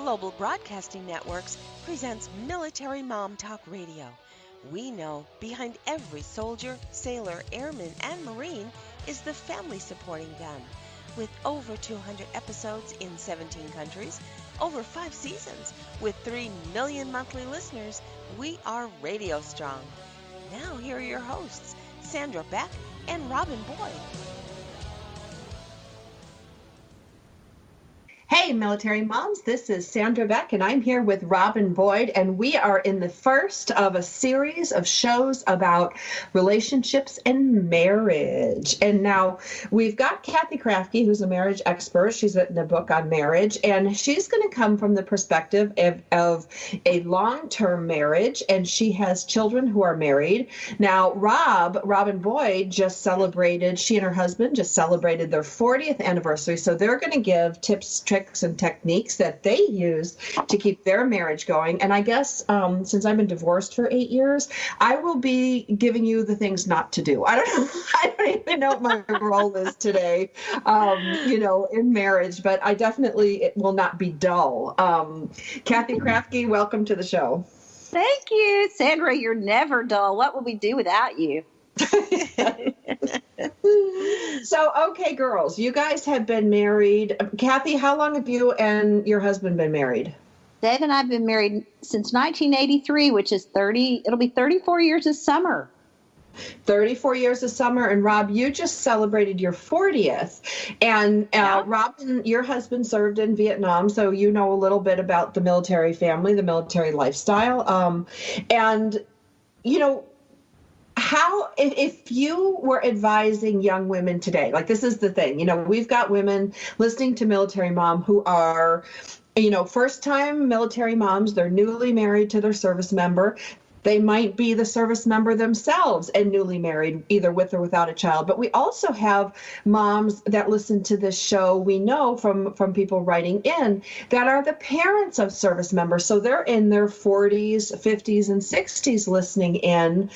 Global Broadcasting Networks presents Military Mom Talk Radio. We know behind every soldier, sailor, airman, and Marine is the family supporting them. With over 200 episodes in 17 countries, over 5 seasons, with 3 million monthly listeners, we are radio strong. Now here are your hosts, Sandra, Beck, and Robin Boyd. Hey, military moms, this is Sandra Beck, and I'm here with Robin Boyd, and we are in the first of a series of shows about relationships and marriage. And now we've got Cathy Kravfe, who's a marriage expert. She's written a book on marriage, and she's going to come from the perspective of a long-term marriage, and she has children who are married. Now, Robin Boyd she and her husband just celebrated their 40th anniversary, so they're going to give tips, tricks, and techniques that they use to keep their marriage going. And I guess since I've been divorced for 8 years, I will be giving you the things not to do. I don't even know what my role is today, in marriage, but I definitely, it will not be dull. Cathy Kravfe, welcome to the show. Thank you, Sandra. You're never dull. What would we do without you? So, okay, girls, you guys have been married. Cathy, how long have you and your husband been married? Dave and I have been married since 1983, which is it'll be 34 years this summer. 34 years this summer. And Rob, you just celebrated your 40th. And Robin, your husband served in Vietnam, so you know a little bit about the military family, the military lifestyle. How, if you were advising young women today, like this is the thing, we've got women listening to Military Mom who are, first-time military moms. They're newly married to their service member. They might be the service member themselves and newly married, either with or without a child. But we also have moms that listen to this show, we know from people writing in, that are the parents of service members. So they're in their 40s, 50s, and 60s listening in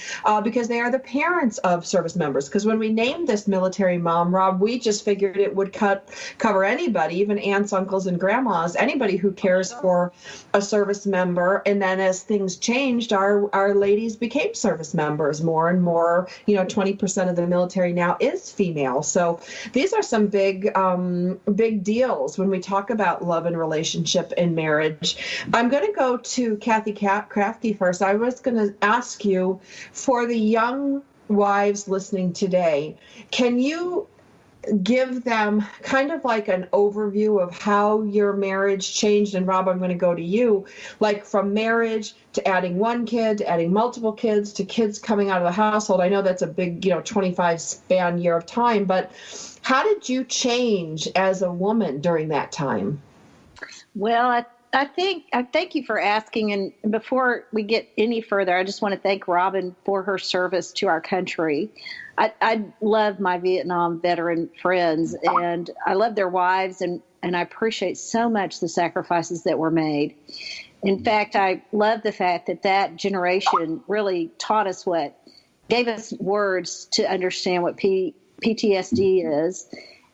because they are the parents of service members. Because when we named this Military Mom, Rob, we just figured it would cover anybody, even aunts, uncles, and grandmas, anybody who cares for a service member. And then as things changed, our ladies became service members more and more. 20% of the military now is female. So these are some big deals when we talk about love and relationship and marriage. I'm going to go to Cathy Kravfe first. I was going to ask you, for the young wives listening today, can you give them kind of like an overview of how your marriage changed? And Rob, I'm going to go to you, like from marriage to adding one kid, to adding multiple kids, to kids coming out of the household. I know that's a big, 25 span year of time, but how did you change as a woman during that time? Well, I thank you for asking. And before we get any further, I just want to thank Robin for her service to our country. I love my Vietnam veteran friends, and I love their wives, and I appreciate so much the sacrifices that were made. In fact, I love the fact that generation really gave us words to understand what PTSD is.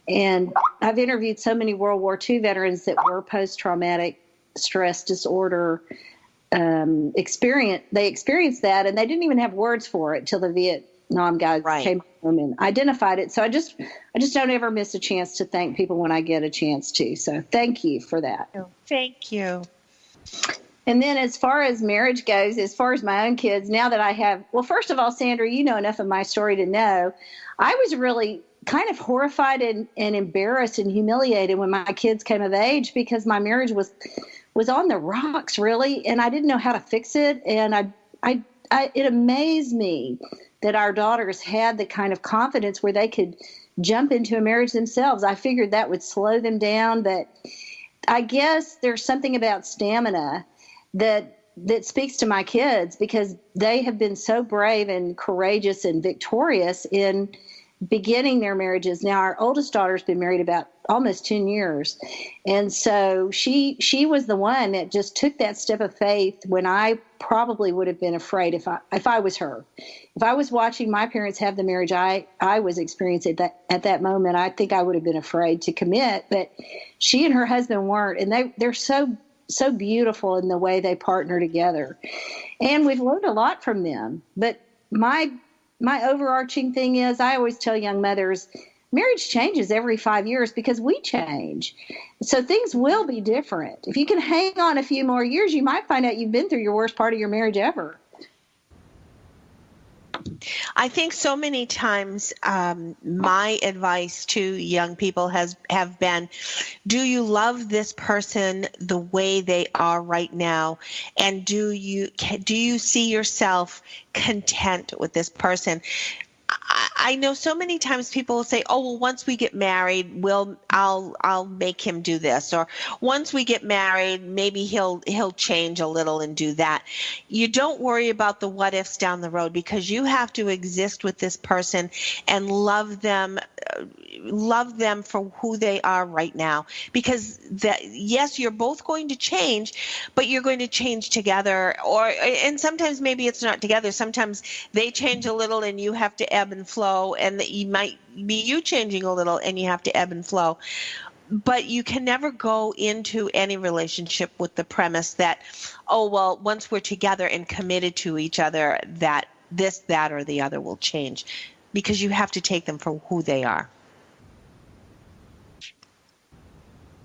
And I've interviewed so many World War II veterans that were post-traumatic stress disorder They experienced that, and they didn't even have words for it till the Vietnam guys came home and identified it. So I just don't ever miss a chance to thank people when I get a chance to. So thank you for that. Thank you. And then as far as marriage goes, as far as my own kids, now that I have, well, first of all, Sandra, you know enough of my story to know I was really kind of horrified and embarrassed and humiliated when my kids came of age, because my marriage was on the rocks, really, and I didn't know how to fix it. And it amazed me that our daughters had the kind of confidence where they could jump into a marriage themselves. I figured that would slow them down, but I guess there's something about stamina that speaks to my kids, because they have been so brave and courageous and victorious in beginning their marriages. Now, our oldest daughter's been married about almost 10 years. And so she was the one that just took that step of faith when I probably would have been afraid if I was her. If I was watching my parents have the marriage I was experiencing at that moment, I think I would have been afraid to commit. But she and her husband weren't. And they're so so beautiful in the way they partner together. And we've learned a lot from them. But my overarching thing is, I always tell young mothers, marriage changes every 5 years because we change. So things will be different. If you can hang on a few more years, you might find out you've been through your worst part of your marriage ever. I think so many times my advice to young people have been, do you love this person the way they are right now? And do you see yourself content with this person? I know so many times people will say, "Oh, well, once we get married, I'll make him do this," or once we get married, maybe he'll change a little and do that. You don't worry about the what ifs down the road, because you have to exist with this person and love them for who they are right now. Because yes, you're both going to change, but you're going to change together, and sometimes maybe it's not together. Sometimes they change a little and you have to ebb and flow, and that you might be you changing a little and you have to ebb and flow. But you can never go into any relationship with the premise that, oh, well, once we're together and committed to each other, that this, that, or the other will change, because you have to take them for who they are.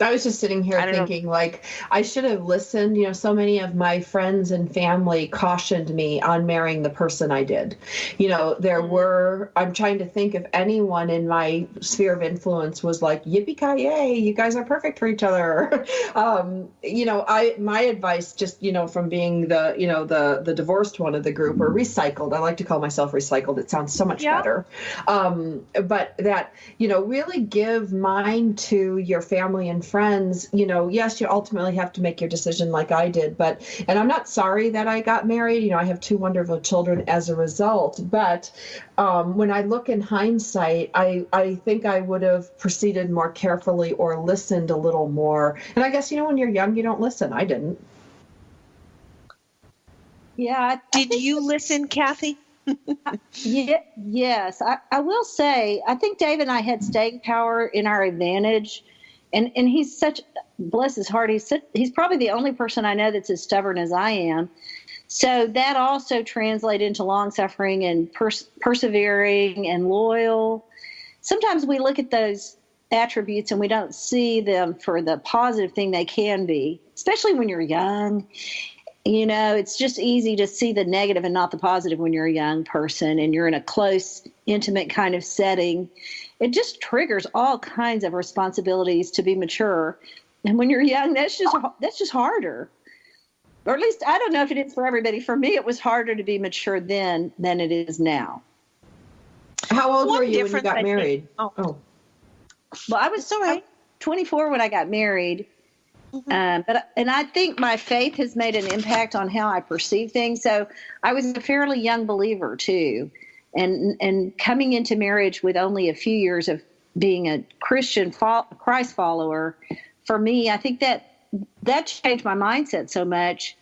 I was just sitting here thinking, like, I should have listened. You know, so many of my friends and family cautioned me on marrying the person I did. You know, I'm trying to think if anyone in my sphere of influence was like, yippee-ki-yay, you guys are perfect for each other. You know, my advice, just, you know, from being the divorced one of the group, or recycled. I like to call myself recycled. It sounds so much better. But that, you know, really give mind to your family and friends. You know, yes, you ultimately have to make your decision like I did, and I'm not sorry that I got married. You know, I have 2 wonderful children as a result, but when I look in hindsight, I think I would have proceeded more carefully or listened a little more. And I guess, you know, when you're young, you don't listen. I didn't. Yeah. Did you listen, Cathy? Yes. I will say, I think Dave and I had staying power in our advantage. And he's such, bless his heart, he's probably the only person I know that's as stubborn as I am. So that also translated into long-suffering and persevering and loyal. Sometimes we look at those attributes and we don't see them for the positive thing they can be, especially when you're young. You know, it's just easy to see the negative and not the positive when you're a young person and you're in a close, intimate kind of setting. It just triggers all kinds of responsibilities to be mature. And when you're young, that's just harder. Or at least, I don't know if it is for everybody. For me, it was harder to be mature then than it is now. How old were you when you got married? Oh. Well, I was 24 when I got married. Mm-hmm. But I think my faith has made an impact on how I perceive things. So I was a fairly young believer too, and coming into marriage with only a few years of being a Christian Christ follower, for me, I think that changed my mindset so much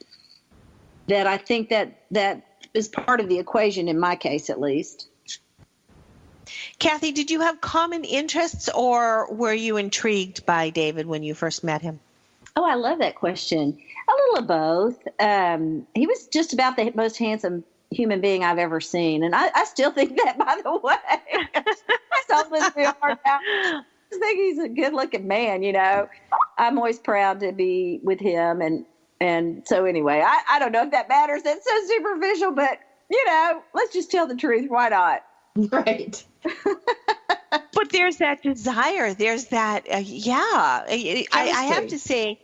that I think that is part of the equation in my case, at least. Cathy, did you have common interests, or were you intrigued by David when you first met him? Oh, I love that question. A little of both. He was just about the most handsome human being I've ever seen. And I still think that, by the way. I don't listen to him hard now. I just think he's a good-looking man, you know. I'm always proud to be with him. And so anyway, I don't know if that matters. That's so superficial, but, you know, let's just tell the truth. Why not? Right. But there's that desire. There's that, I have to say,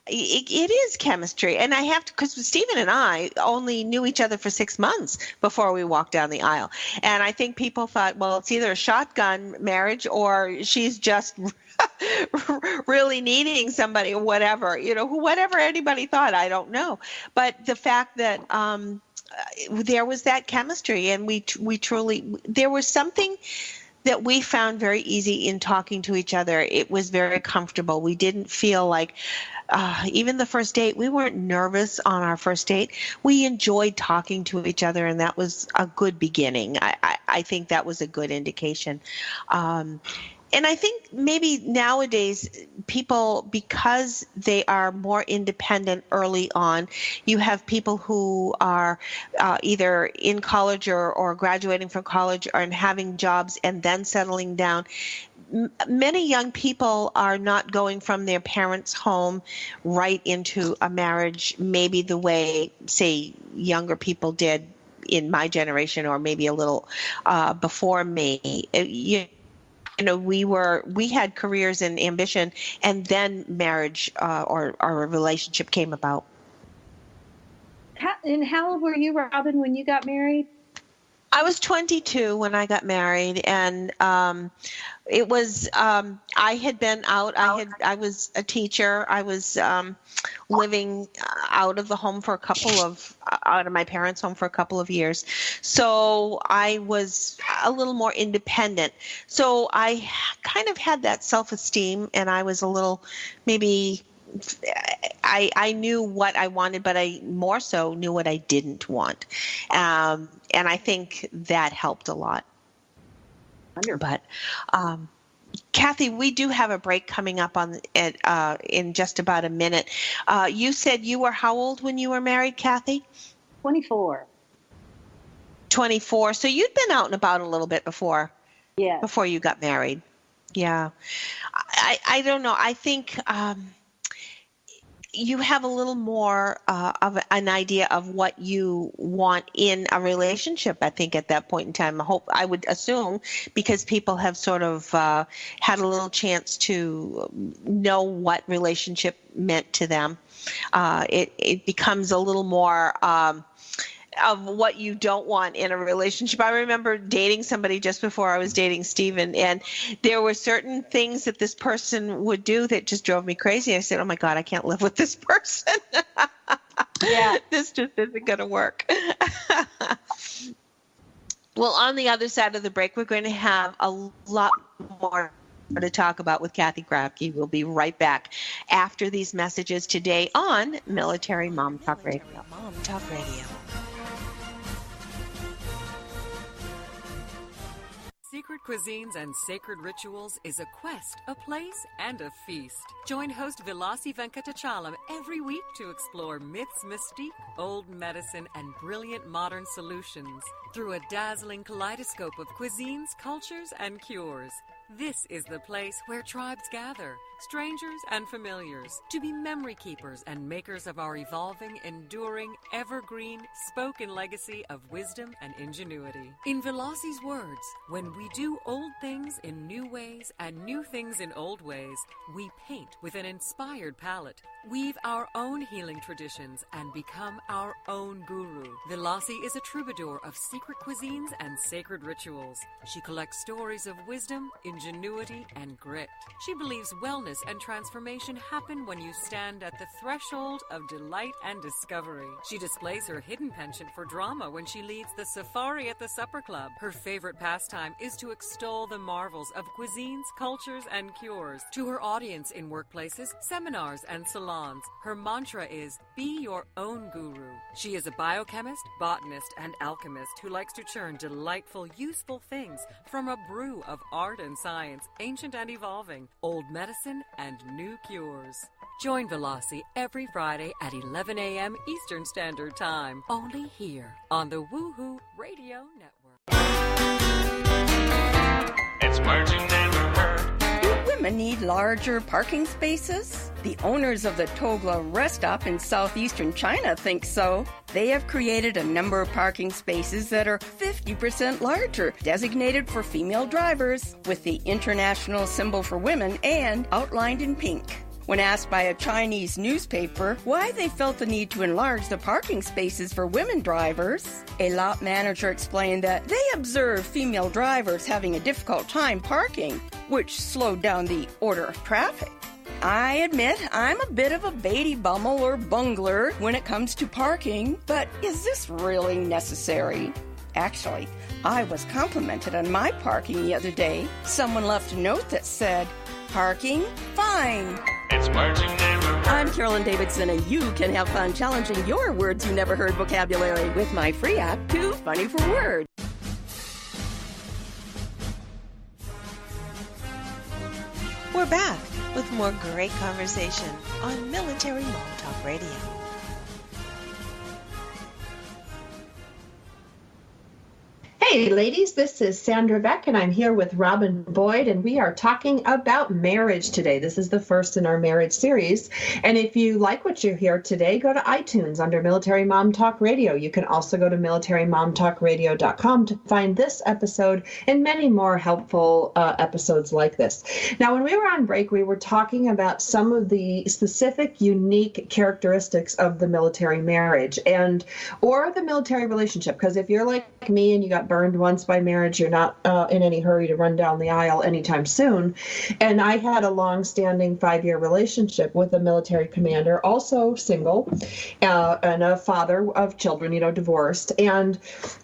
it is chemistry. And I have to, because Stephen and I only knew each other for 6 months before we walked down the aisle. And I think people thought, well, it's either a shotgun marriage or she's just really needing somebody, or whatever, you know, whatever anybody thought, I don't know. But the fact that there was that chemistry, and we truly, there was something that we found very easy in talking to each other. It was very comfortable. We didn't feel like, even the first date, we weren't nervous on our first date. We enjoyed talking to each other, and that was a good beginning. I think that was a good indication. And I think maybe nowadays people, because they are more independent early on, you have people who are either in college or graduating from college and having jobs and then settling down. Many young people are not going from their parents' home right into a marriage, maybe the way, say, younger people did in my generation, or maybe a little before me. We had careers and ambition, and then marriage or a relationship came about. And how old were you, Robin, when you got married? I was 22 when I got married, and it was I had been out. I was a teacher. I was living out of the home for out of my parents' home for a couple of years. So I was a little more independent. So I kind of had that self-esteem, and I was a little, maybe I knew what I wanted, but I more so knew what I didn't want. And I think that helped a lot. But Cathy, we do have a break coming up in just about a minute. You said you were how old when you were married, Cathy? 24. 24. So you'd been out and about a little bit before. Yeah. Before you got married. Yeah. I don't know. I think you have a little more of an idea of what you want in a relationship, I think, at that point in time. I would assume, because people have sort of had a little chance to know what relationship meant to them. It becomes a little more of what you don't want in a relationship. I remember dating somebody just before I was dating Steven, and there were certain things that this person would do that just drove me crazy. I said, oh my God, I can't live with this person. Yeah. This just isn't going to work. Well, on the other side of the break, we're going to have a lot more to talk about with Cathy Kravfe. We'll be right back after these messages today on Military Mom Talk Radio. Mom Talk Radio. Secret Cuisines and Sacred Rituals is a quest, a place, and a feast. Join host Vilasi Venkatachalam every week to explore myths, mystique, old medicine, and brilliant modern solutions through a dazzling kaleidoscope of cuisines, cultures, and cures. This is the place where tribes gather, strangers and familiars, to be memory keepers and makers of our evolving, enduring, evergreen, spoken legacy of wisdom and ingenuity. In Velasi's words, when we do old things in new ways and new things in old ways, we paint with an inspired palette, weave our own healing traditions, and become our own guru. Velasi is a troubadour of secret cuisines and sacred rituals. She collects stories of wisdom, ingenuity, and grit. She believes wellness and transformation happen when you stand at the threshold of delight and discovery. She displays her hidden penchant for drama when she leads the safari at the supper club. Her favorite pastime is to extol the marvels of cuisines, cultures, and cures. To her audience in workplaces, seminars, and salons, her mantra is, be your own guru. She is a biochemist, botanist, and alchemist who likes to churn delightful, useful things from a brew of art and science, ancient and evolving, old medicine, and new cures. Join Velasi every Friday at 11 a.m. Eastern Standard Time, only here on the Woohoo Radio Network. It's words you never heard. Do women need larger parking spaces? The owners of the Togla rest stop in southeastern China think so. They have created a number of parking spaces that are 50% larger, designated for female drivers, with the international symbol for women and outlined in pink. When asked by a Chinese newspaper why they felt the need to enlarge the parking spaces for women drivers, a lot manager explained that they observed female drivers having a difficult time parking, which slowed down the order of traffic. I admit I'm a bit of a baby bummel or bungler when it comes to parking, but is this really necessary? Actually, I was complimented on my parking the other day. Someone left a note that said, "Parking? Fine." It's words you never heard. I'm Carolyn Davidson, and you can have fun challenging your words you never heard vocabulary with my free app, 2 Funny for Words. we're back with more great conversation on Military Mom Talk Radio. Hey ladies, this is Sandra Beck and I'm here with Robin Boyd and we are talking about marriage today. This is the first in our marriage series. And if you like what you hear today, go to iTunes under Military Mom Talk Radio. You can also go to militarymomtalkradio.com to find this episode and many more helpful episodes like this. Now, when we were on break, we were talking about some of the specific, unique characteristics of the military marriage or the military relationship. Because if you're like me and you got burned once by marriage, you're not in any hurry to run down the aisle anytime soon. And I had a long-standing 5-year relationship with a military commander, also single, and a father of children, divorced. And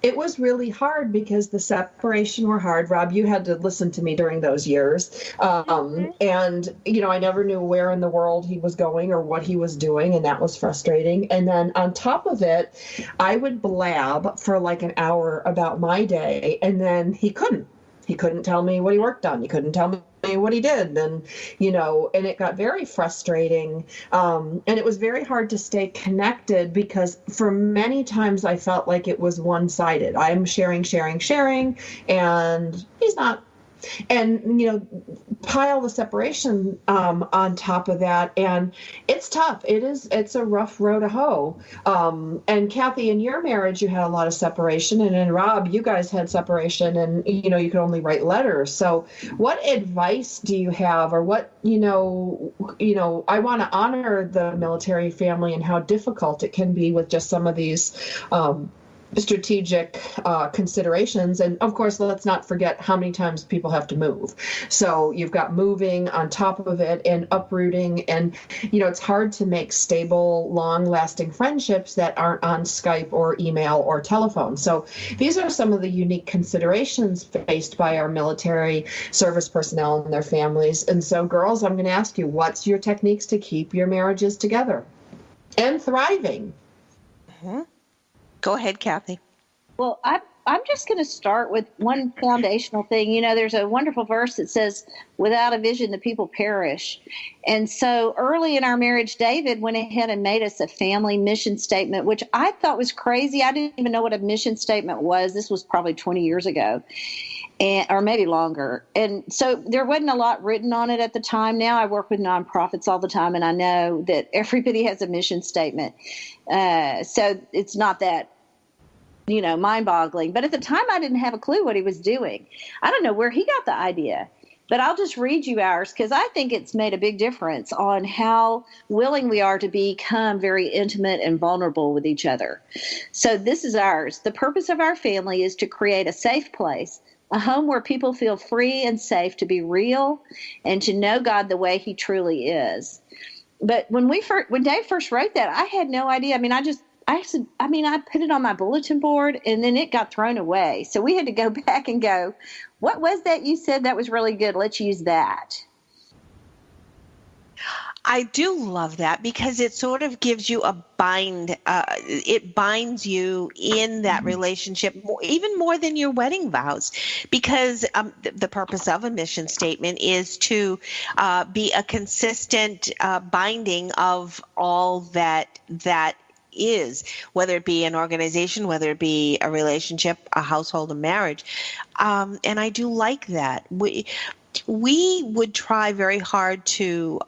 it was really hard because the separation were hard. Rob, you had to listen to me during those years. And, I never knew where in the world he was going or what he was doing, and that was frustrating. And then on top of it, I would blab for like an hour about my day, and then he couldn't tell me what he worked on. He couldn't tell me what he did. And, and it got very frustrating. And it was very hard to stay connected because for many times I felt like it was one-sided. I'm sharing, and he's not. And, pile the separation on top of that. And it's tough. It's a rough row to hoe. And Cathy, in your marriage, you had a lot of separation. And in Rob, you guys had separation and, you could only write letters. So what advice do you have or what, I want to honor the military family and how difficult it can be with just some of these strategic considerations. And of course, let's not forget how many times people have to move. So you've got moving on top of it and uprooting. And, it's hard to make stable, long-lasting friendships that aren't on Skype or email or telephone. So these are some of the unique considerations faced by our military service personnel and their families. And so, girls, I'm going to ask you, what's your techniques to keep your marriages together and thriving? Mm-hmm. Go ahead, Cathy. Well, I'm just going to start with one foundational thing. There's a wonderful verse that says, without a vision, the people perish. And so early in our marriage, David went ahead and made us a family mission statement, which I thought was crazy. I didn't even know what a mission statement was. This was probably 20 years ago. Or maybe longer. And so there wasn't a lot written on it at the time. Now I work with nonprofits all the time, and I know that everybody has a mission statement. So it's not that, mind-boggling. But at the time, I didn't have a clue what he was doing. I don't know where he got the idea. But I'll just read you ours because I think it's made a big difference on how willing we are to become very intimate and vulnerable with each other. So this is ours. The purpose of our family is to create a safe place, a home where people feel free and safe to be real and to know God the way he truly is. But when Dave first wrote that, I had no idea. I put it on my bulletin board and then it got thrown away. So we had to go back and go, what was that you said that was really good? Let's use that. I do love that because it sort of gives you a bind. It binds you in that relationship even more than your wedding vows, because the purpose of a mission statement is to be a consistent binding of all that is, whether it be an organization, whether it be a relationship, a household, a marriage. And I do like that. We would try very hard to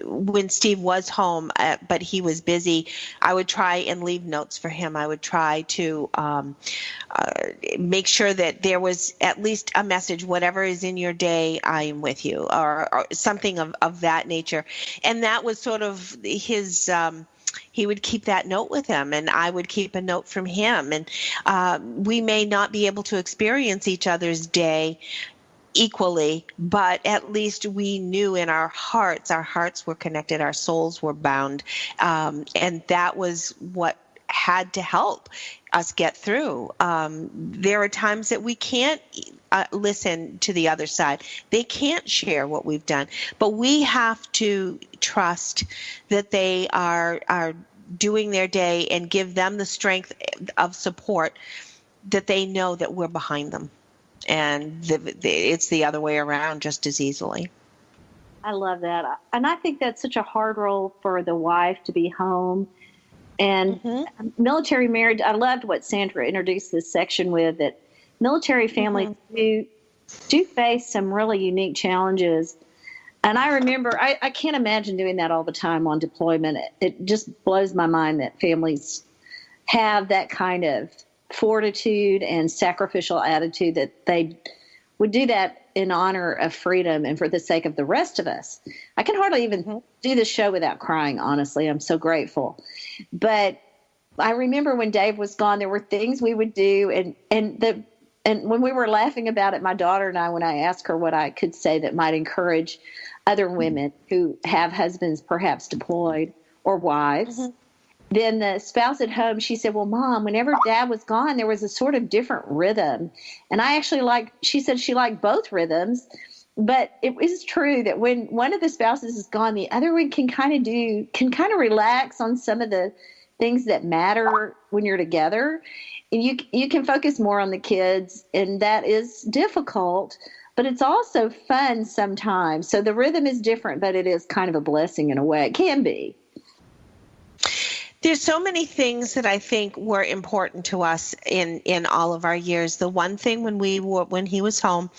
when Steve was home, but he was busy, I would try and leave notes for him. I would try to make sure that there was at least a message, whatever is in your day, I am with you, or something of that nature. And that was sort of his... he would keep that note with him, and I would keep a note from him. And we may not be able to experience each other's day equally, but at least we knew in our hearts were connected, our souls were bound, and that was what had to help us get through. There are times that we can't listen to the other side. They can't share what we've done, but we have to trust that they are doing their day and give them the strength of support that they know that we're behind them. And it's the other way around just as easily. I love that. And I think that's such a hard role for the wife to be home. And military marriage, I loved what Sandra introduced this section with, that military families do face some really unique challenges. And I remember, I can't imagine doing that all the time on deployment. It just blows my mind that families have that kind of fortitude and sacrificial attitude, that they would do that in honor of freedom and for the sake of the rest of us. I can hardly even do the show without crying, honestly. I'm so grateful. But I remember when Dave was gone, there were things we would do, and when we were laughing about it, my daughter and I, when I asked her what I could say that might encourage other women who have husbands perhaps deployed or wives, then the spouse at home, she said, well, Mom, whenever Dad was gone, there was a sort of different rhythm. And I actually she said she liked both rhythms. But it is true that when one of the spouses is gone, the other one can kind of relax on some of the things that matter when you're together. And you can focus more on the kids, and that is difficult, but it's also fun sometimes. So the rhythm is different, but it is kind of a blessing in a way. It can be. There's so many things that I think were important to us in all of our years. The one thing when he was home,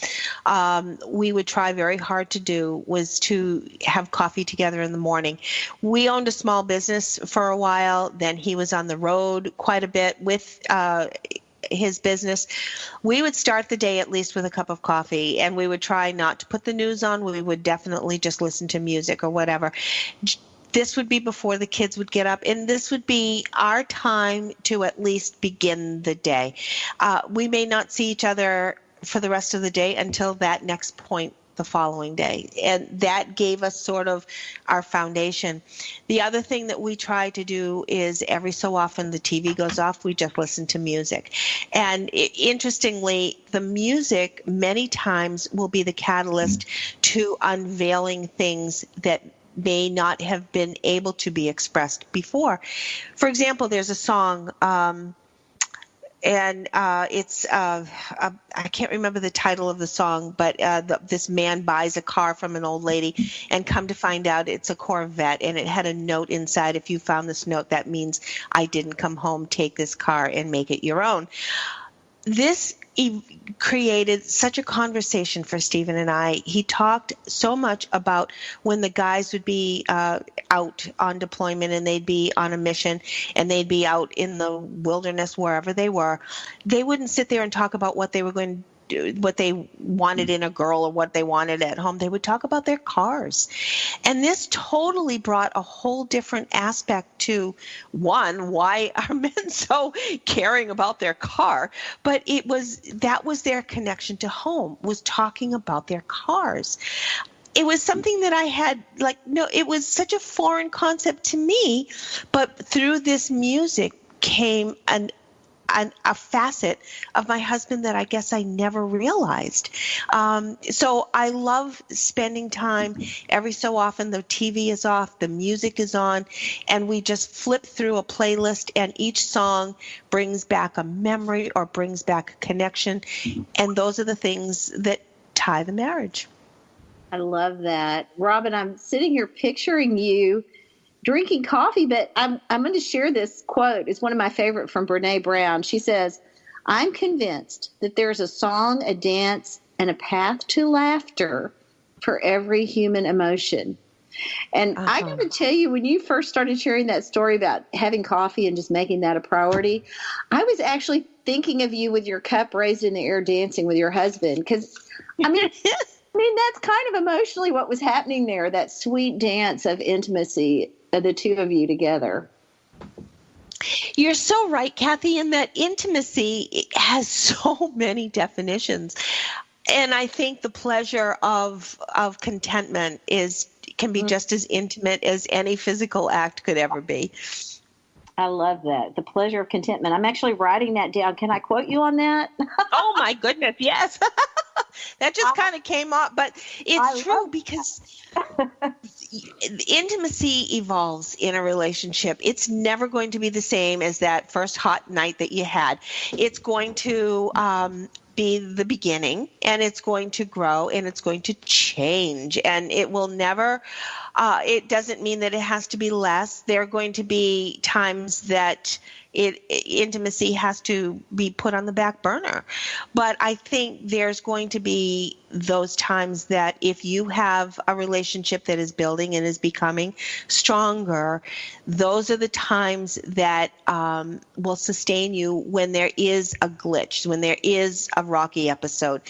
we would try very hard to do was to have coffee together in the morning. We owned a small business for a while. Then he was on the road quite a bit with his business. We would start the day at least with a cup of coffee, and we would try not to put the news on. We would definitely just listen to music or whatever. This would be before the kids would get up, and this would be our time to at least begin the day. We may not see each other for the rest of the day until that next point the following day, and that gave us sort of our foundation. The other thing that we try to do is every so often the TV goes off, we just listen to music. And interestingly, the music many times will be the catalyst to unveiling things that may not have been able to be expressed before. For example, there's a song, and it's I can't remember the title of the song, but this man buys a car from an old lady, and come to find out it's a Corvette, and it had a note inside. If you found this note, that means I didn't come home. Take this car and make it your own. This created such a conversation for Stephen and I. He talked so much about when the guys would be out on deployment and they'd be on a mission and they'd be out in the wilderness, wherever they were. They wouldn't sit there and talk about what they were going to do, what they wanted in a girl or what they wanted at home. They would talk about their cars. And this totally brought a whole different aspect to, one, why are men so caring about their car? But that was their connection to home, was talking about their cars. It was something that I had, it was such a foreign concept to me, but through this music came a facet of my husband that I guess I never realized. So I love spending time every so often. The TV is off, the music is on, and we just flip through a playlist, and each song brings back a memory or brings back a connection. And those are the things that tie the marriage. I love that. Robin, I'm sitting here picturing you drinking coffee, but I'm going to share this quote. It's one of my favorite from Brene Brown. She says, I'm convinced that there's a song, a dance, and a path to laughter for every human emotion. And I got to tell you, when you first started sharing that story about having coffee and just making that a priority, I was actually thinking of you with your cup raised in the air dancing with your husband. Because, I mean, that's kind of emotionally what was happening there, that sweet dance of intimacy, the two of you together. You're so right, Cathy, in that intimacy has so many definitions. And I think the pleasure of contentment can be just as intimate as any physical act could ever be. I love that. The pleasure of contentment. I'm actually writing that down. Can I quote you on that? Oh, my goodness, yes. That just kind of came up, but it's true because intimacy evolves in a relationship. It's never going to be the same as that first hot night that you had. It's going to be the beginning, and it's going to grow and it's going to change, and it will never, it doesn't mean that it has to be less. There are going to be times that intimacy has to be put on the back burner. But I think there's going to be those times that if you have a relationship that is building and is becoming stronger, those are the times that will sustain you when there is a glitch, when there is a rocky episode.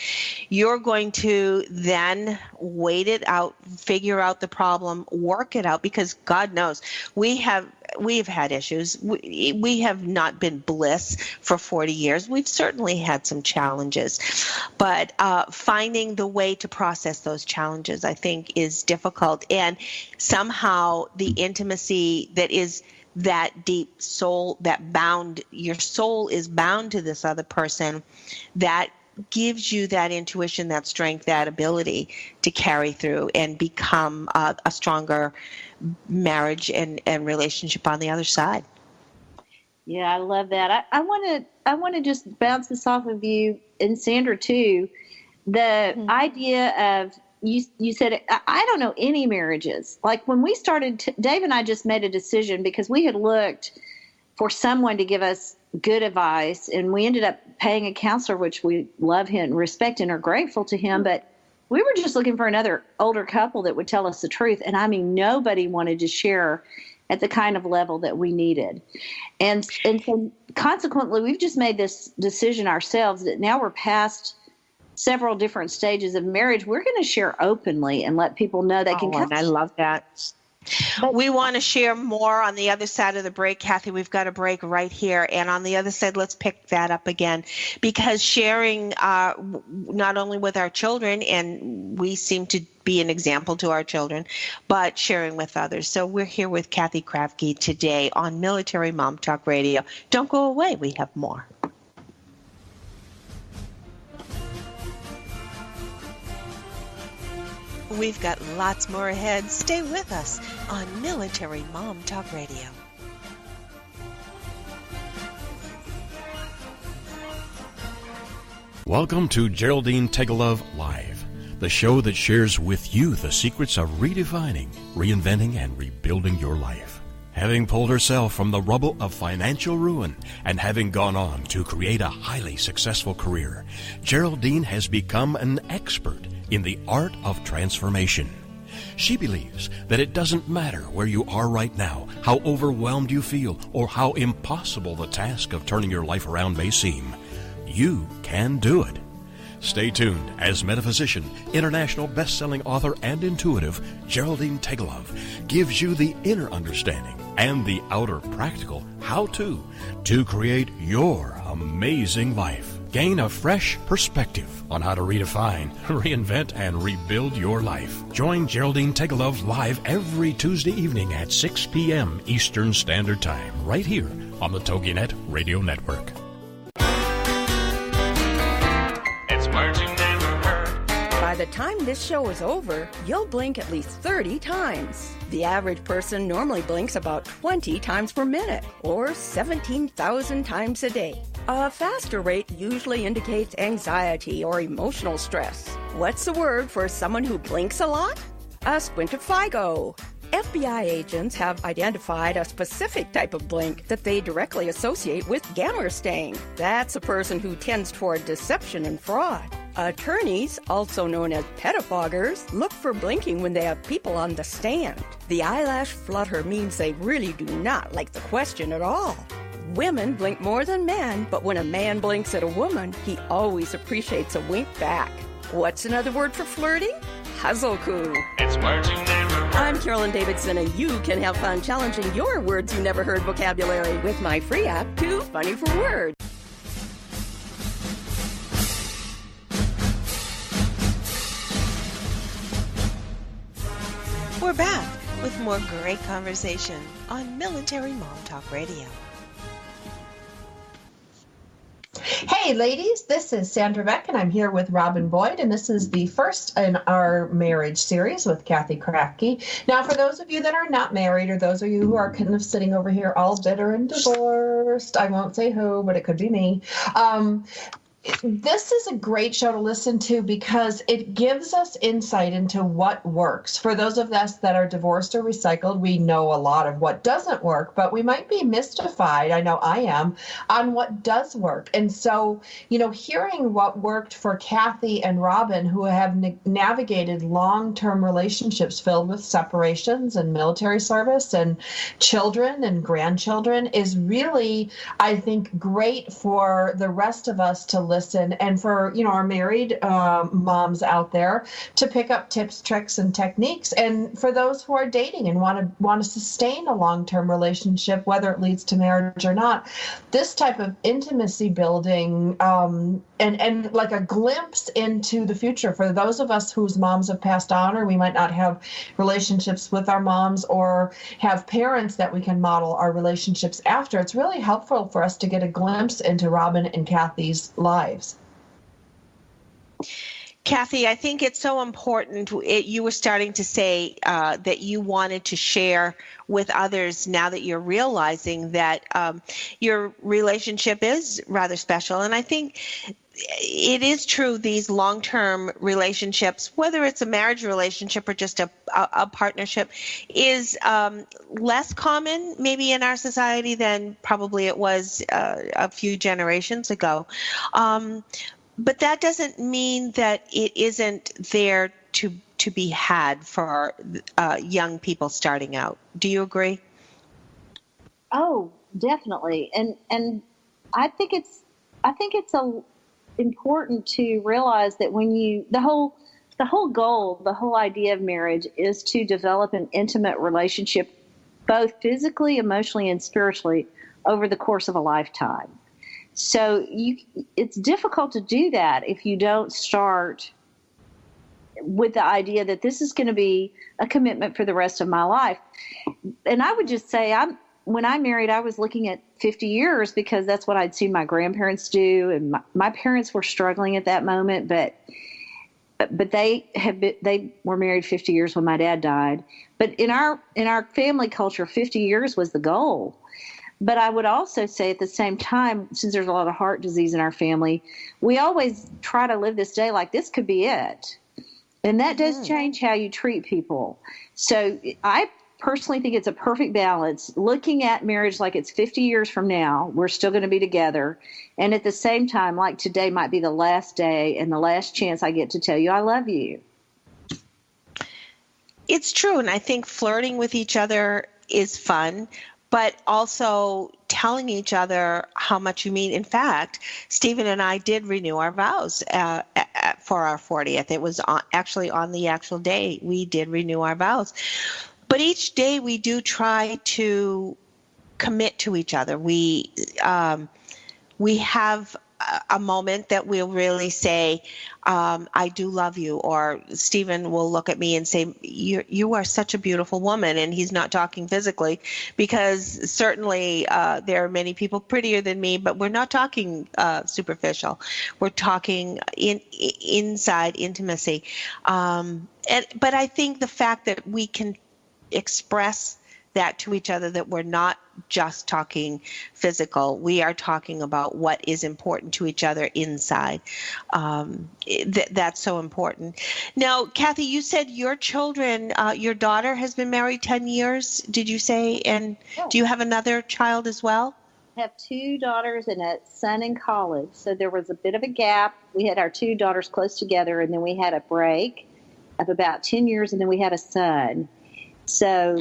You're going to then wait it out, figure out the problem, work it out, because God knows we've had issues. We have not been bliss for 40 years. We've certainly had some challenges, but finding the way to process those challenges, I think, is difficult. And somehow the intimacy that is that deep soul, that bound, your soul is bound to this other person, that gives you that intuition, that strength, that ability to carry through and become a stronger marriage and relationship on the other side. Yeah, I love that. I want to just bounce this off of you and Sandra too. The idea of you said, I don't know any marriages. Like when we started, Dave and I just made a decision because we had looked for someone to give us good advice, and we ended up paying a counselor, which we love him and respect and are grateful to him. But we were just looking for another older couple that would tell us the truth. And I mean, nobody wanted to share at the kind of level that we needed. And so consequently, we've just made this decision ourselves that now we're past several different stages of marriage. We're going to share openly and let people know they can come. And I love that. We want to share more on the other side of the break, Cathy. We've got a break right here. And on the other side, let's pick that up again, because sharing not only with our children, and we seem to be an example to our children, but sharing with others. So we're here with Cathy Kravfe today on Military Mom Talk Radio. Don't go away. We have more. We've got lots more ahead. Stay with us on Military Mom Talk Radio. Welcome to Geraldine Tegelov Live, the show that shares with you the secrets of redefining, reinventing, and rebuilding your life. Having pulled herself from the rubble of financial ruin and having gone on to create a highly successful career, Geraldine has become an expert in the art of transformation. She believes that it doesn't matter where you are right now, how overwhelmed you feel, or how impossible the task of turning your life around may seem. You can do it. Stay tuned as metaphysician, international best-selling author, and intuitive Geraldine Tegelov gives you the inner understanding and the outer practical how-to to create your amazing life. Gain a fresh perspective on how to redefine, reinvent, and rebuild your life. Join Geraldine Tegelov live every Tuesday evening at 6 p.m. Eastern Standard Time, right here on the TogiNet Radio Network. It's words you never heard. By the time this show is over, you'll blink at least 30 times. The average person normally blinks about 20 times per minute, or 17,000 times a day. A faster rate usually indicates anxiety or emotional stress. What's the word for someone who blinks a lot? A squintifigo. FBI agents have identified a specific type of blink that they directly associate with gambler staying. That's a person who tends toward deception and fraud. Attorneys, also known as pettifoggers, look for blinking when they have people on the stand. The eyelash flutter means they really do not like the question at all. Women blink more than men, but when a man blinks at a woman, he always appreciates a wink back. What's another word for flirting? Hazoku. It's words you never heard. I'm Carolyn Davidson, and you can have fun challenging your words you never heard vocabulary with my free app, Too Funny for Words. We're back with more great conversation on Military Mom Talk Radio. Hey, ladies, this is Sandra Beck, and I'm here with Robin Boyd, and this is the first in our marriage series with Cathy Kravfe. Now, for those of you that are not married, or those of you who are kind of sitting over here all bitter and divorced, I won't say who, but it could be me. This is a great show to listen to because it gives us insight into what works. For those of us that are divorced or recycled, we know a lot of what doesn't work, but we might be mystified, I know I am, on what does work. And so, hearing what worked for Cathy and Robin, who have navigated long-term relationships filled with separations and military service and children and grandchildren, is really, I think, great for the rest of us to listen, and for our married moms out there to pick up tips, tricks, and techniques, and for those who are dating and want to sustain a long-term relationship, whether it leads to marriage or not. This type of intimacy building and like a glimpse into the future for those of us whose moms have passed on, or we might not have relationships with our moms or have parents that we can model our relationships after. It's really helpful for us to get a glimpse into Robin and Cathy's lives. Cathy, I think it's so important. You were starting to say that you wanted to share with others now that you're realizing that your relationship is rather special. And I think it is true, these long-term relationships, whether it's a marriage relationship or just a partnership, is less common maybe in our society than probably it was a few generations ago. But that doesn't mean that it isn't there to be had for young people starting out. Do you agree? Oh, definitely. And I think it's important to realize that when the whole goal, the whole idea of marriage is to develop an intimate relationship, both physically, emotionally, and spiritually over the course of a lifetime. So it's difficult to do that if you don't start with the idea that this is going to be a commitment for the rest of my life. And I would just say, when I married, I was looking at 50 years because that's what I'd seen my grandparents do. And my parents were struggling at that moment, but they were married 50 years when my dad died. But in our family culture, 50 years was the goal. But I would also say at the same time, since there's a lot of heart disease in our family, we always try to live this day like this could be it. And that does change how you treat people. So I personally think it's a perfect balance, looking at marriage like it's 50 years from now, we're still going to be together. And at the same time, like today might be the last day and the last chance I get to tell you I love you. It's true. And I think flirting with each other is fun, but also telling each other how much you mean. In fact, Stephen and I did renew our vows for our 40th. It was actually on the actual day we did renew our vows. But each day we do try to commit to each other. We have a moment that we'll really say, I do love you, or Stephen will look at me and say, you are such a beautiful woman, and he's not talking physically, because certainly there are many people prettier than me, but we're not talking superficial. We're talking inside intimacy. But I think the fact that we can express that to each other, that we're not just talking physical, we are talking about what is important to each other inside. That's so important. Now, Cathy, you said your children, your daughter has been married 10 years, did you say? And do you have another child as well? I have two daughters and a son in college. So there was a bit of a gap. We had our two daughters close together, and then we had a break of about 10 years, and then we had a son. So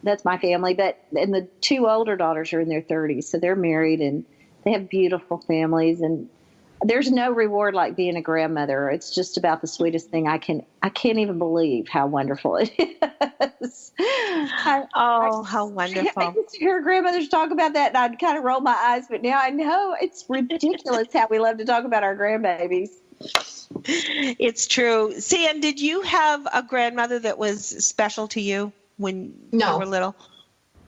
that's my family. And the two older daughters are in their 30s, so they're married and they have beautiful families. And there's no reward like being a grandmother. It's just about the sweetest thing. I can't even believe how wonderful it is. How wonderful! I used to hear grandmothers talk about that, and I'd kind of roll my eyes. But now I know it's ridiculous how we love to talk about our grandbabies. It's true. Sam, did you have a grandmother that was special to you when you were little?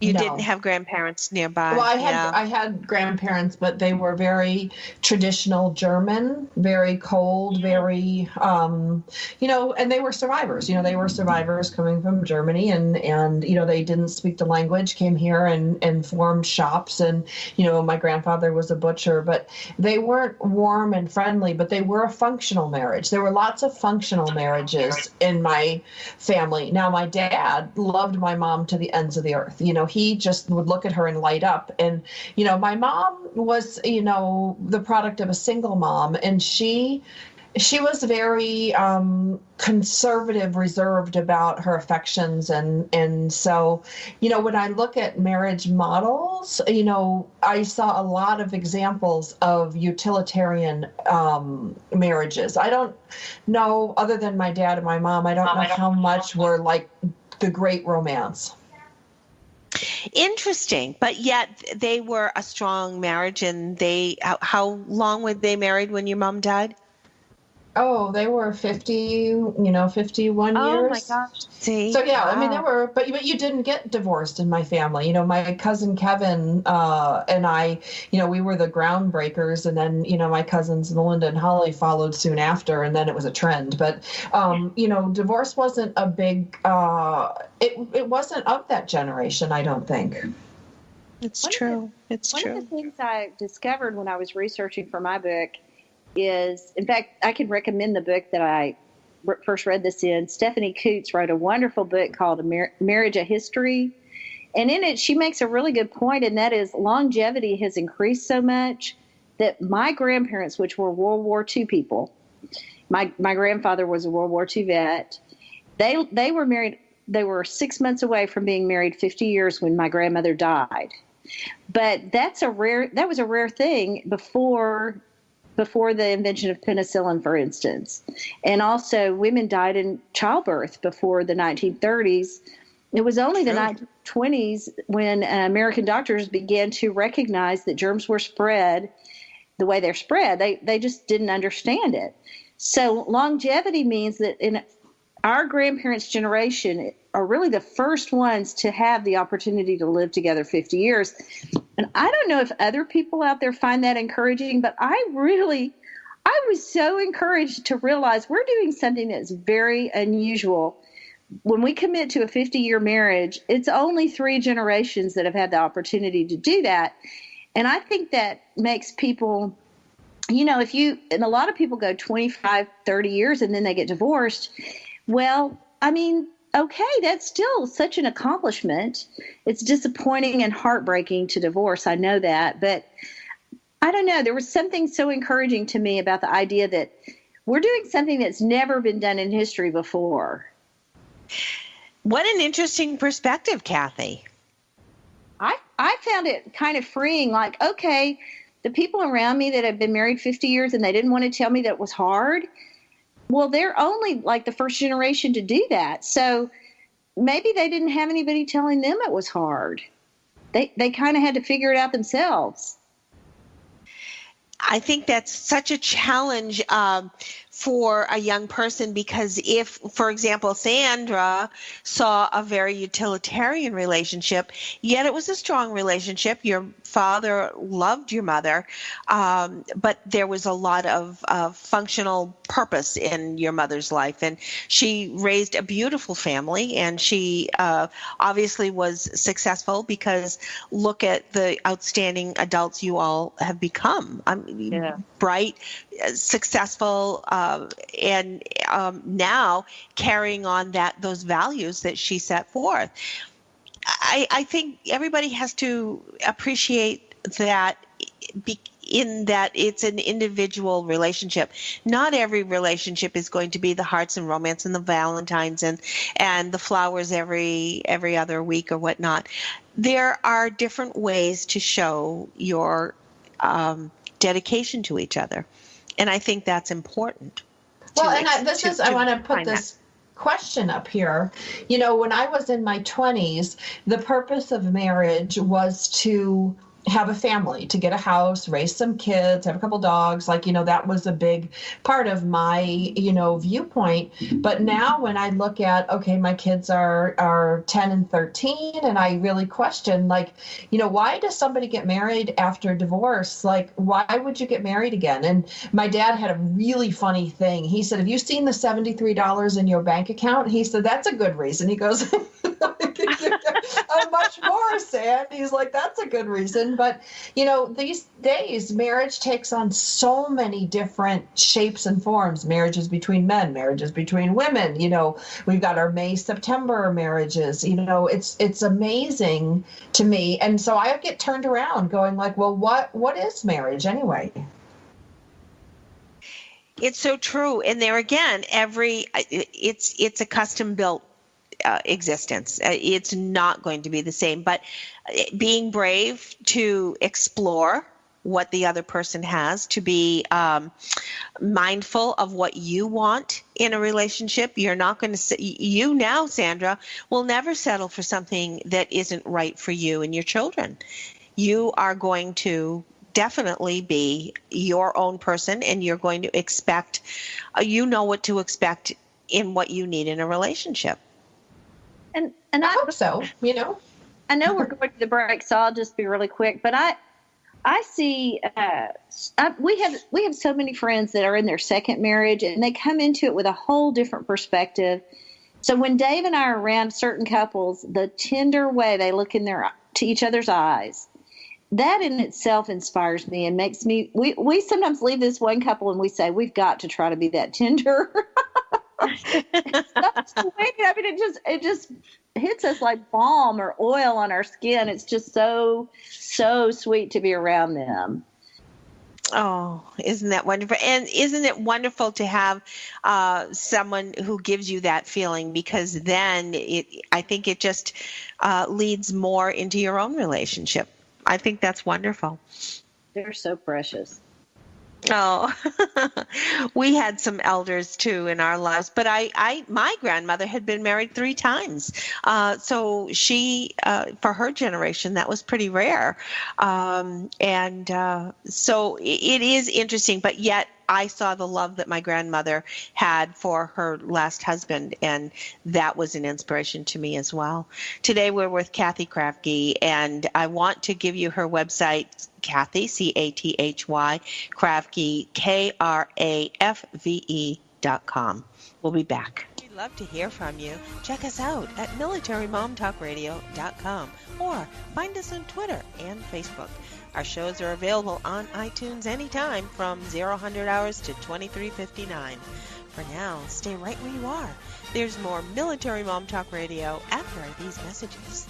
You No. didn't have grandparents nearby. Well, Yeah. I had grandparents, but they were very traditional German, very cold, very and they were survivors. They were survivors coming from Germany, and they didn't speak the language, came here and formed shops, and my grandfather was a butcher, but they weren't warm and friendly, but they were a functional marriage. There were lots of functional marriages in my family. Now, my dad loved my mom to the ends of the earth. He just would look at her and light up. And, my mom was, the product of a single mom, and she was very conservative, reserved about her affections. And so, when I look at marriage models, I saw a lot of examples of utilitarian marriages. I don't know, other than my dad and my mom, I don't know how much were like the great romance. Interesting, but yet they were a strong marriage. And how long were they married when your mom died? Oh, they were 51 years. Oh my gosh. See? So yeah, Wow. I mean, there were, but you didn't get divorced in my family. My cousin Kevin and I, we were the groundbreakers, and then my cousins Melinda and Holly followed soon after, and then it was a trend. But divorce wasn't a big. It wasn't of that generation, I don't think. It's true. It's true. One of the things I discovered when I was researching for my book is, in fact, I can recommend the book that I first read this in. Stephanie Coots wrote a wonderful book called Marriage: A History. And in it, she makes a really good point, and that is longevity has increased so much that my grandparents, which were World War II people, my grandfather was a World War II vet, they were married. They were 6 months away from being married 50 years when my grandmother died. But that was a rare thing before the invention of penicillin, for instance. And also, women died in childbirth before the 1930s. It was only the 1920s when American doctors began to recognize that germs were spread the way they're spread. They just didn't understand it. So longevity means that in our grandparents' generation are really the first ones to have the opportunity to live together 50 years. And I don't know if other people out there find that encouraging, but I was so encouraged to realize we're doing something that's very unusual. When we commit to a 50-year marriage, it's only 3 generations that have had the opportunity to do that. And I think that makes people, and a lot of people go 25, 30 years and then they get divorced. Well, I mean, okay, that's still such an accomplishment. It's disappointing and heartbreaking to divorce. I know that. But I don't know. There was something so encouraging to me about the idea that we're doing something that's never been done in history before. What an interesting perspective, Cathy. I found it kind of freeing. Like, okay, the people around me that have been married 50 years and they didn't want to tell me that it was hard. Well, they're only like the first generation to do that. So maybe they didn't have anybody telling them it was hard. They kind of had to figure it out themselves. I think that's such a challenge for a young person, because if, for example, Sandra saw a very utilitarian relationship, yet it was a strong relationship. Your father loved your mother, but there was a lot of functional purpose in your mother's life. And she raised a beautiful family, and she obviously was successful, because look at the outstanding adults you all have become. Bright, successful, and now carrying on those values that she set forth. I think everybody has to appreciate that, in that it's an individual relationship. Not every relationship is going to be the hearts and romance and the Valentines and the flowers every other week or whatnot. There are different ways to show your dedication to each other, and I think that's important. Well, and I want to put this question up here. When I was in my 20s, the purpose of marriage was to have a family, to get a house, raise some kids, have a couple dogs. Like, that was a big part of my, viewpoint. But now when I look at, okay, my kids are 10 and 13, and I really question, like, why does somebody get married after divorce? Like, why would you get married again? And my dad had a really funny thing. He said, have you seen the $73 in your bank account? He said, that's a good reason. He goes, much more, Sam. He's like, that's a good reason. But, these days, marriage takes on so many different shapes and forms. Marriages between men, marriages between women. We've got our May, September marriages. It's amazing to me. And so I get turned around going like, well, what is marriage anyway? It's so true. And there again, it's a custom built existence. It's not going to be the same, but being brave to explore what the other person has, to be mindful of what you want in a relationship. You're not going to, you now, Sandra, will never settle for something that isn't right for you and your children. You are going to definitely be your own person, and you're going to expect, what to expect in what you need in a relationship. And I hope so, I know we're going to the break, so I'll just be really quick. But I see we have so many friends that are in their second marriage, and they come into it with a whole different perspective. So when Dave and I are around certain couples, the tender way they look to each other's eyes, that in itself inspires me and makes me. We sometimes leave this one couple and we say, we've got to try to be that tender. It's so sweet. I mean, it just hits us like balm or oil on our skin. It's just so sweet to be around them. Oh, isn't that wonderful? And isn't it wonderful to have someone who gives you that feeling? Because then I think it just leads more into your own relationship. I think that's wonderful. They're so precious. Oh, we had some elders too in our lives, but my grandmother had been married 3 times. So she, for her generation, that was pretty rare. So it is interesting, but yet I saw the love that my grandmother had for her last husband, and that was an inspiration to me as well. Today we're with Cathy Kravfe, and I want to give you her website, Cathy, Cathy, Kravfe, KRAFVE.com. We'll be back. We'd love to hear from you. Check us out at MilitaryMomTalkRadio.com or find us on Twitter and Facebook. Our shows are available on iTunes anytime from 0-100 hours to 23:59. For now, stay right where you are. There's more Military Mom Talk Radio after these messages.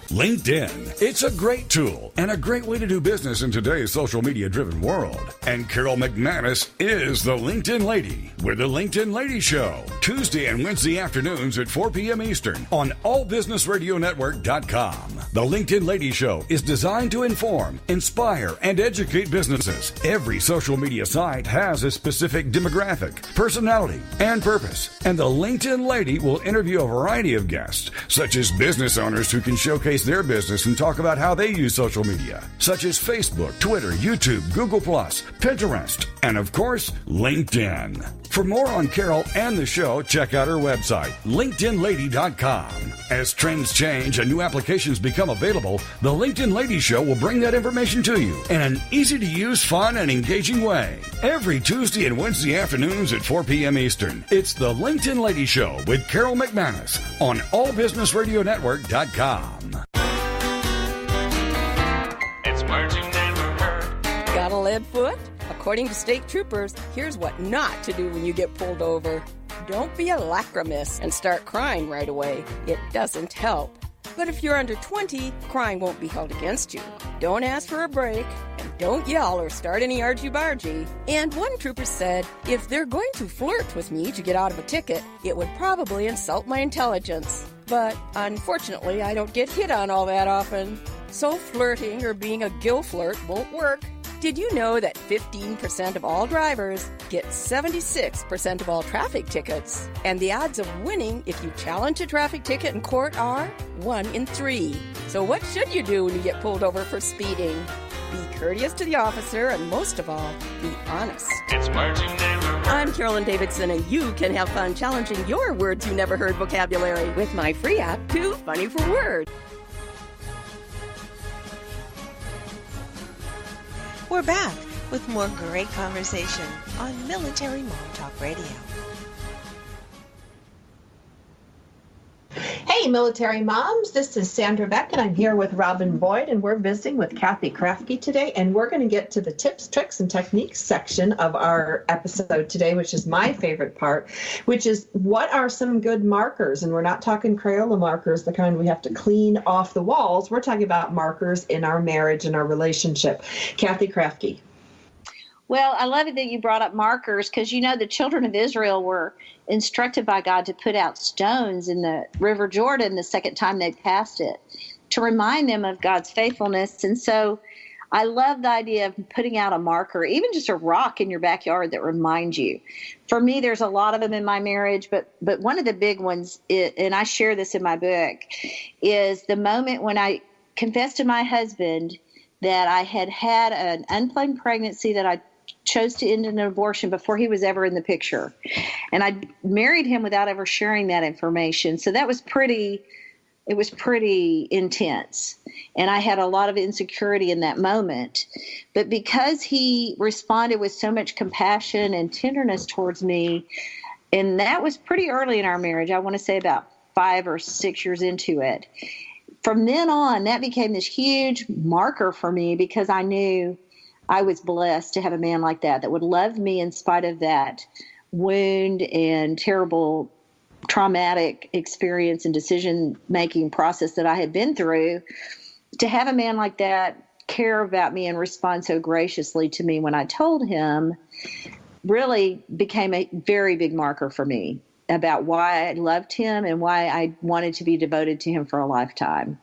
LinkedIn. It's a great tool and a great way to do business in today's social media driven world. And Carol McManus is the LinkedIn Lady with the LinkedIn Lady Show. Tuesday and Wednesday afternoons at 4 p.m. Eastern on allbusinessradionetwork.com. The LinkedIn Lady Show is designed to inform, inspire, and educate businesses. Every social media site has a specific demographic, personality, and purpose. And the LinkedIn Lady will interview a variety of guests, such as business owners who can showcase their business and talk about how they use social media, such as Facebook, Twitter, YouTube, Google+, Pinterest, and of course, LinkedIn. For more on Carol and the show, check out her website, LinkedInLady.com. As trends change and new applications become available, the LinkedIn Lady Show will bring that information to you in an easy-to-use, fun, and engaging way. Every Tuesday and Wednesday afternoons at 4 p.m. Eastern, it's the LinkedIn Lady Show with Carol McManus on allbusinessradionetwork.com. It's words you never heard. Got a lead foot? According to state troopers, here's what not to do when you get pulled over. Don't be a lachrymous and start crying right away. It doesn't help. But if you're under 20, crying won't be held against you. Don't ask for a break, and don't yell or start any argy-bargy. And one trooper said, if they're going to flirt with me to get out of a ticket, it would probably insult my intelligence. But unfortunately, I don't get hit on all that often. So flirting or being a gill flirt won't work. Did you know that 15% of all drivers get 76% of all traffic tickets? And the odds of winning if you challenge a traffic ticket in court are 1 in 3. So what should you do when you get pulled over for speeding? Be courteous to the officer, and most of all, be honest. It's words you never heard. I'm Carolyn Davidson, and you can have fun challenging your words you never heard vocabulary with my free app, Too Funny for Words. We're back with more great conversation on Military Mom Talk Radio. Hey, military moms, this is Sandra Beck, and I'm here with Robin Boyd, and we're visiting with Cathy Kravfe today, and we're going to get to the tips, tricks, and techniques section of our episode today, which is my favorite part, which is what are some good markers? And we're not talking Crayola markers, the kind we have to clean off the walls. We're talking about markers in our marriage and our relationship. Cathy Kravfe. Well, I love it that you brought up markers because, you know, the children of Israel were instructed by God to put out stones in the River Jordan the second time they passed it to remind them of God's faithfulness. And so I love the idea of putting out a marker, even just a rock in your backyard that reminds you. For me, there's a lot of them in my marriage, but one of the big ones, and I share this in my book, is the moment when I confessed to my husband that I had had an unplanned pregnancy that I chose to end in an abortion before he was ever in the picture. And I married him without ever sharing that information. So that was pretty intense. And I had a lot of insecurity in that moment. But because he responded with so much compassion and tenderness towards me, and that was pretty early in our marriage, I want to say about 5 or 6 years into it. From then on, that became this huge marker for me because I knew I was blessed to have a man like that would love me in spite of that wound and terrible traumatic experience and decision-making process that I had been through. To have a man like that care about me and respond so graciously to me when I told him really became a very big marker for me about why I loved him and why I wanted to be devoted to him for a lifetime.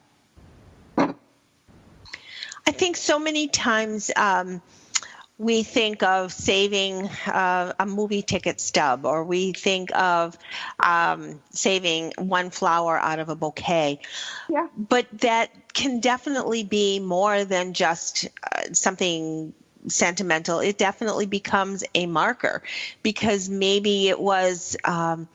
I think so many times we think of saving a movie ticket stub, or we think of saving one flower out of a bouquet. Yeah. But that can definitely be more than just something sentimental. It definitely becomes a marker because maybe it was the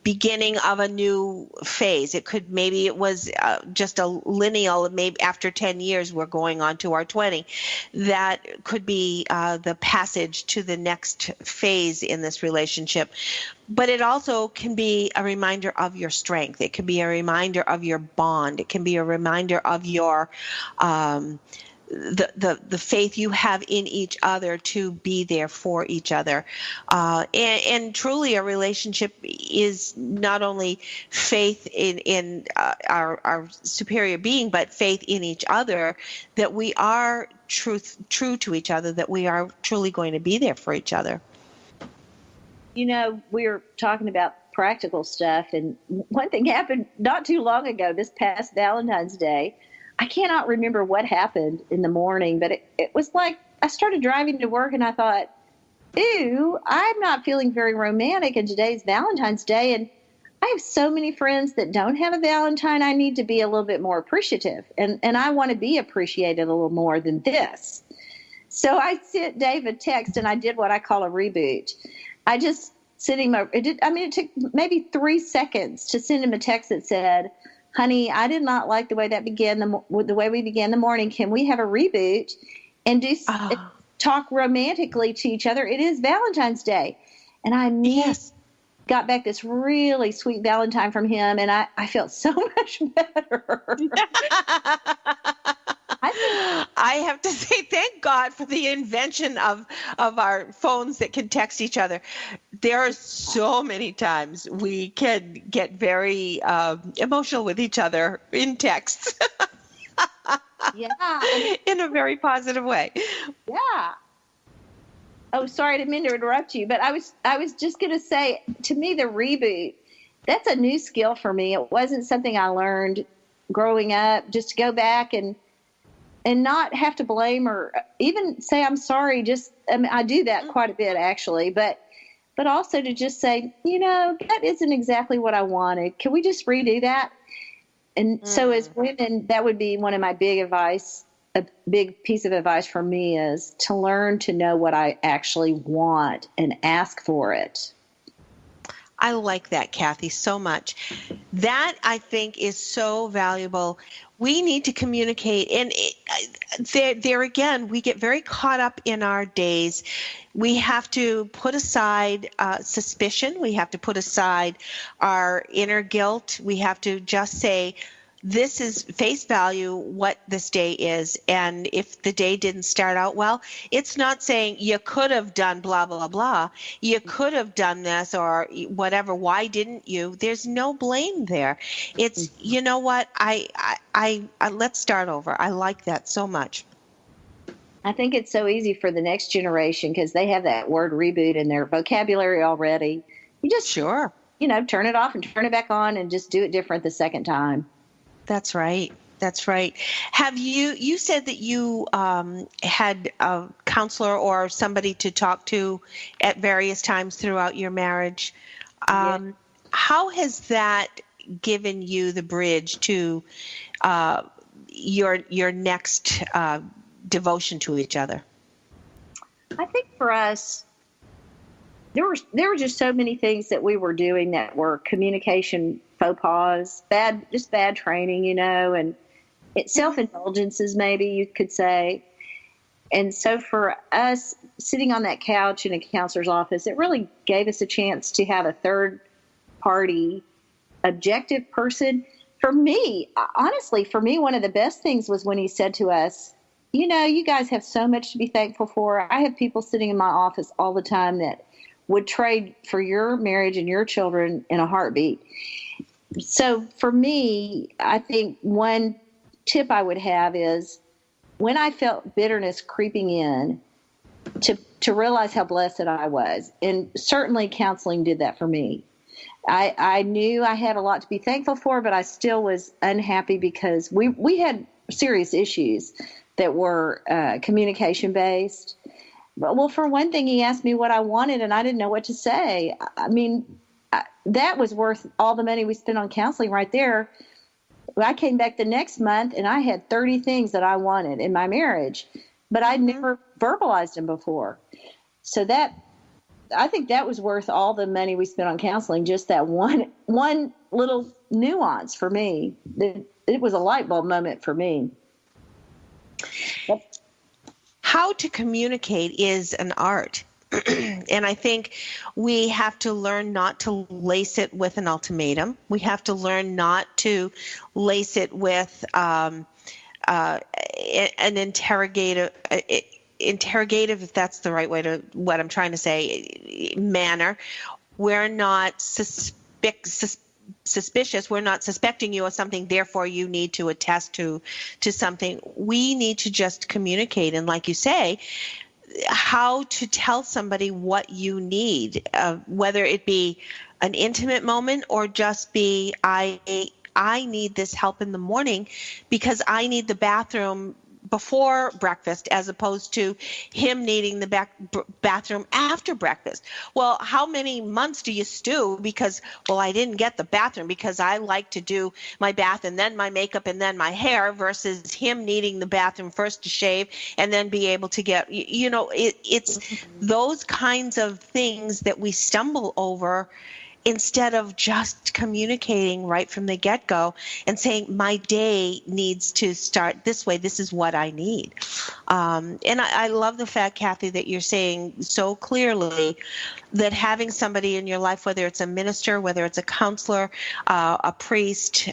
beginning of a new phase. Maybe it was just a lineal, maybe after 10 years, we're going on to our 20. That could be the passage to the next phase in this relationship. But it also can be a reminder of your strength. It can be a reminder of your bond. It can be a reminder of your the faith you have in each other to be there for each other. And truly a relationship is not only faith in our superior being, but faith in each other, that we are true to each other, that we are truly going to be there for each other. You know, we were talking about practical stuff, and one thing happened not too long ago, this past Valentine's Day. I cannot remember what happened in the morning, but it was like I started driving to work and I thought, ooh, I'm not feeling very romantic, and today's Valentine's Day, and I have so many friends that don't have a Valentine. I need to be a little bit more appreciative, and I want to be appreciated a little more than this. So I sent Dave a text, and I did what I call a reboot. I just sent him it took maybe 3 seconds to send him a text that said, honey, I did not like the way that began the way we began the morning. Can we have a reboot and talk romantically to each other? It is Valentine's Day. And I got back this really sweet Valentine from him, and I felt so much better. I have to say, thank God for the invention of our phones that can text each other. There are so many times we can get very emotional with each other in texts. Yeah. In a very positive way. Yeah. Oh, sorry, I didn't mean to interrupt you, but I was just going to say, to me, the reboot, that's a new skill for me. It wasn't something I learned growing up. Just to go back and and not have to blame or even say I'm sorry. I do that quite a bit actually, but also to just say, that isn't exactly what I wanted. Can we just redo that? And so as women, that would be one of my big advice. A big piece of advice for me is to learn to know what I actually want and ask for it. I like that, Cathy, so much. That, I think, is so valuable. We need to communicate. And there again, we get very caught up in our days. We have to put aside suspicion. We have to put aside our inner guilt. We have to just say, this is face value what this day is. And if the day didn't start out well, it's not saying you could have done blah, blah, blah. You could have done this or whatever. Why didn't you? There's no blame there. It's, you know what? I let's start over. I like that so much. I think it's so easy for the next generation because they have that word reboot in their vocabulary already. You just, Sure. Turn it off and turn it back on and just do it different the second time. That's right. That's right. Have you said that you had a counselor or somebody to talk to at various times throughout your marriage. Yeah. How has that given you the bridge to your next devotion to each other? I think for us, there were just so many things that we were doing that were communication faux pas, bad training, and self-indulgences, maybe you could say. And so for us, sitting on that couch in a counselor's office, it really gave us a chance to have a third party, objective person. For me, honestly, one of the best things was when he said to us, you guys have so much to be thankful for. I have people sitting in my office all the time that would trade for your marriage and your children in a heartbeat. So for me, I think one tip I would have is when I felt bitterness creeping in, to realize how blessed I was. And certainly counseling did that for me. I knew I had a lot to be thankful for, but I still was unhappy because we had serious issues that were communication based. Well, for one thing, he asked me what I wanted, and I didn't know what to say. I mean, that was worth all the money we spent on counseling right there. I came back the next month, and I had 30 things that I wanted in my marriage, but I'd never verbalized them before. So I think that was worth all the money we spent on counseling, just that one little nuance for me. It was a light bulb moment for me. How to communicate is an art. And I think we have to learn not to lace it with an ultimatum. We have to learn not to lace it with an interrogative, if that's the right way to, what I'm trying to say, manner. We're not suspicious. We're not suspecting you of something, therefore you need to attest to something. We need to just communicate. And like you say, how to tell somebody what you need, whether it be an intimate moment or just be, I need this help in the morning because I need the bathroom before breakfast as opposed to him needing the bathroom after breakfast. Well, how many months do you stew because, I didn't get the bathroom because I like to do my bath and then my makeup and then my hair versus him needing the bathroom first to shave and then be able to get, it's those kinds of things that we stumble over instead of just communicating right from the get-go and saying, my day needs to start this way. This is what I need. And I love the fact, Cathy, that you're saying so clearly that having somebody in your life, whether it's a minister, whether it's a counselor, a priest,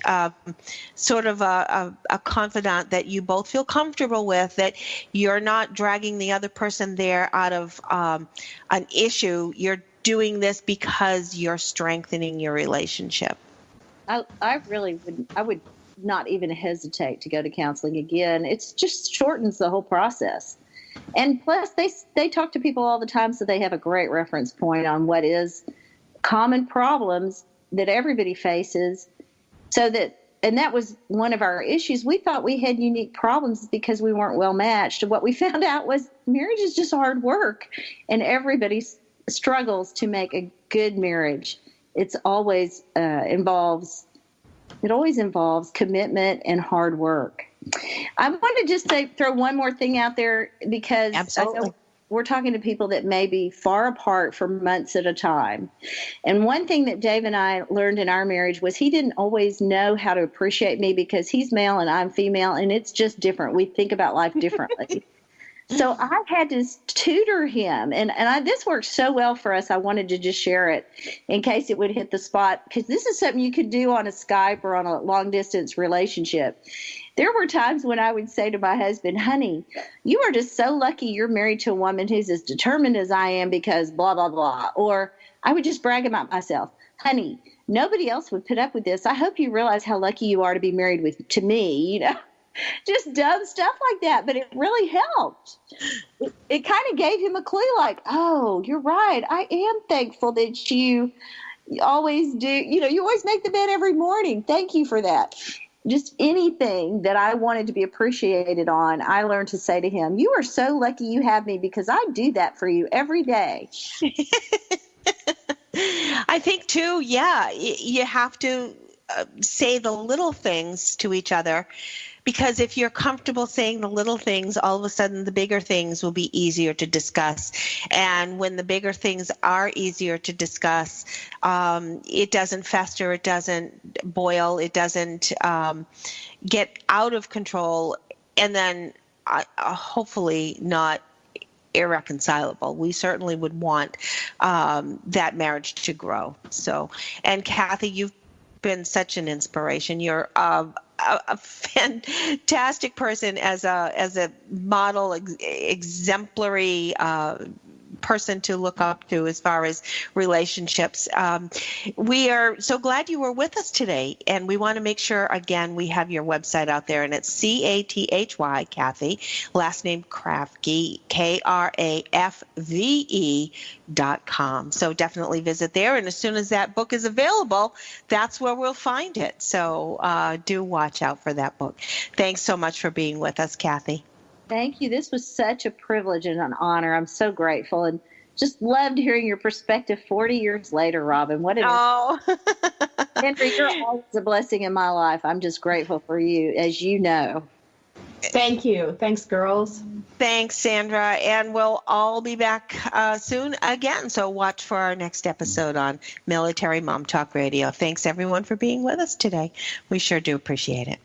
sort of a confidant that you both feel comfortable with, that you're not dragging the other person there out of an issue. You're doing this because you're strengthening your relationship. I would not even hesitate to go to counseling again. It's just shortens the whole process. And plus they talk to people all the time, so they have a great reference point on what is common problems that everybody faces, so that and that was one of our issues. We thought we had unique problems because we weren't well matched. And what we found out was marriage is just hard work, and everybody struggles to make a good marriage. It always involves commitment and hard work. I want to just throw one more thing out there, because Absolutely. I know we're talking to people that may be far apart for months at a time. And one thing that Dave and I learned in our marriage was he didn't always know how to appreciate me, because he's male and I'm female, and it's just different. We think about life differently. So I had to tutor him, and this worked so well for us. I wanted to just share it in case it would hit the spot, because this is something you could do on a Skype or on a long-distance relationship. There were times when I would say to my husband, honey, you are just so lucky you're married to a woman who's as determined as I am because blah, blah, blah. Or I would just brag about myself. Honey, nobody else would put up with this. I hope you realize how lucky you are to be married to me, Just dumb stuff like that, but it really helped. It kind of gave him a clue, like, oh, you're right. I am thankful that you always do. You always make the bed every morning. Thank you for that. Just anything that I wanted to be appreciated on, I learned to say to him, you are so lucky you have me, because I do that for you every day. I think, too, you have to say the little things to each other, because if you're comfortable saying the little things, all of a sudden the bigger things will be easier to discuss. And when the bigger things are easier to discuss, it doesn't fester, it doesn't boil, it doesn't get out of control, and then hopefully not irreconcilable. We certainly would want that marriage to grow. So, and Cathy, you've been such an inspiration. You're a fantastic person as a model, exemplary person to look up to as far as relationships. We are so glad you were with us today, and we want to make sure, again, we have your website out there, and it's Cathy, Cathy, last name Kravfe, KRAFVE.com. So definitely visit there, and as soon as that book is available, that's where we'll find it. So do watch out for that book. Thanks so much for being with us, Cathy. Thank you. This was such a privilege and an honor. I'm so grateful, and just loved hearing your perspective 40 years later, Robin. What Sandra, you're always a blessing in my life. I'm just grateful for you, as you know. Thank you. Thanks, girls. Thanks, Sandra. And we'll all be back soon again. So watch for our next episode on Military Mom Talk Radio. Thanks, everyone, for being with us today. We sure do appreciate it.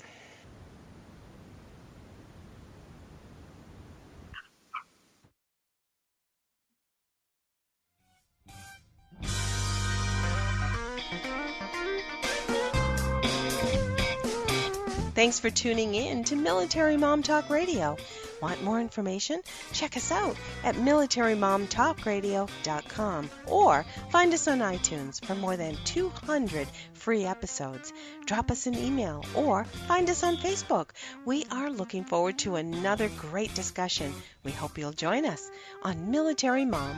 Thanks for tuning in to Military Mom Talk Radio. Want more information? Check us out at militarymomtalkradio.com or find us on iTunes for more than 200 free episodes. Drop us an email or find us on Facebook. We are looking forward to another great discussion. We hope you'll join us on Military Mom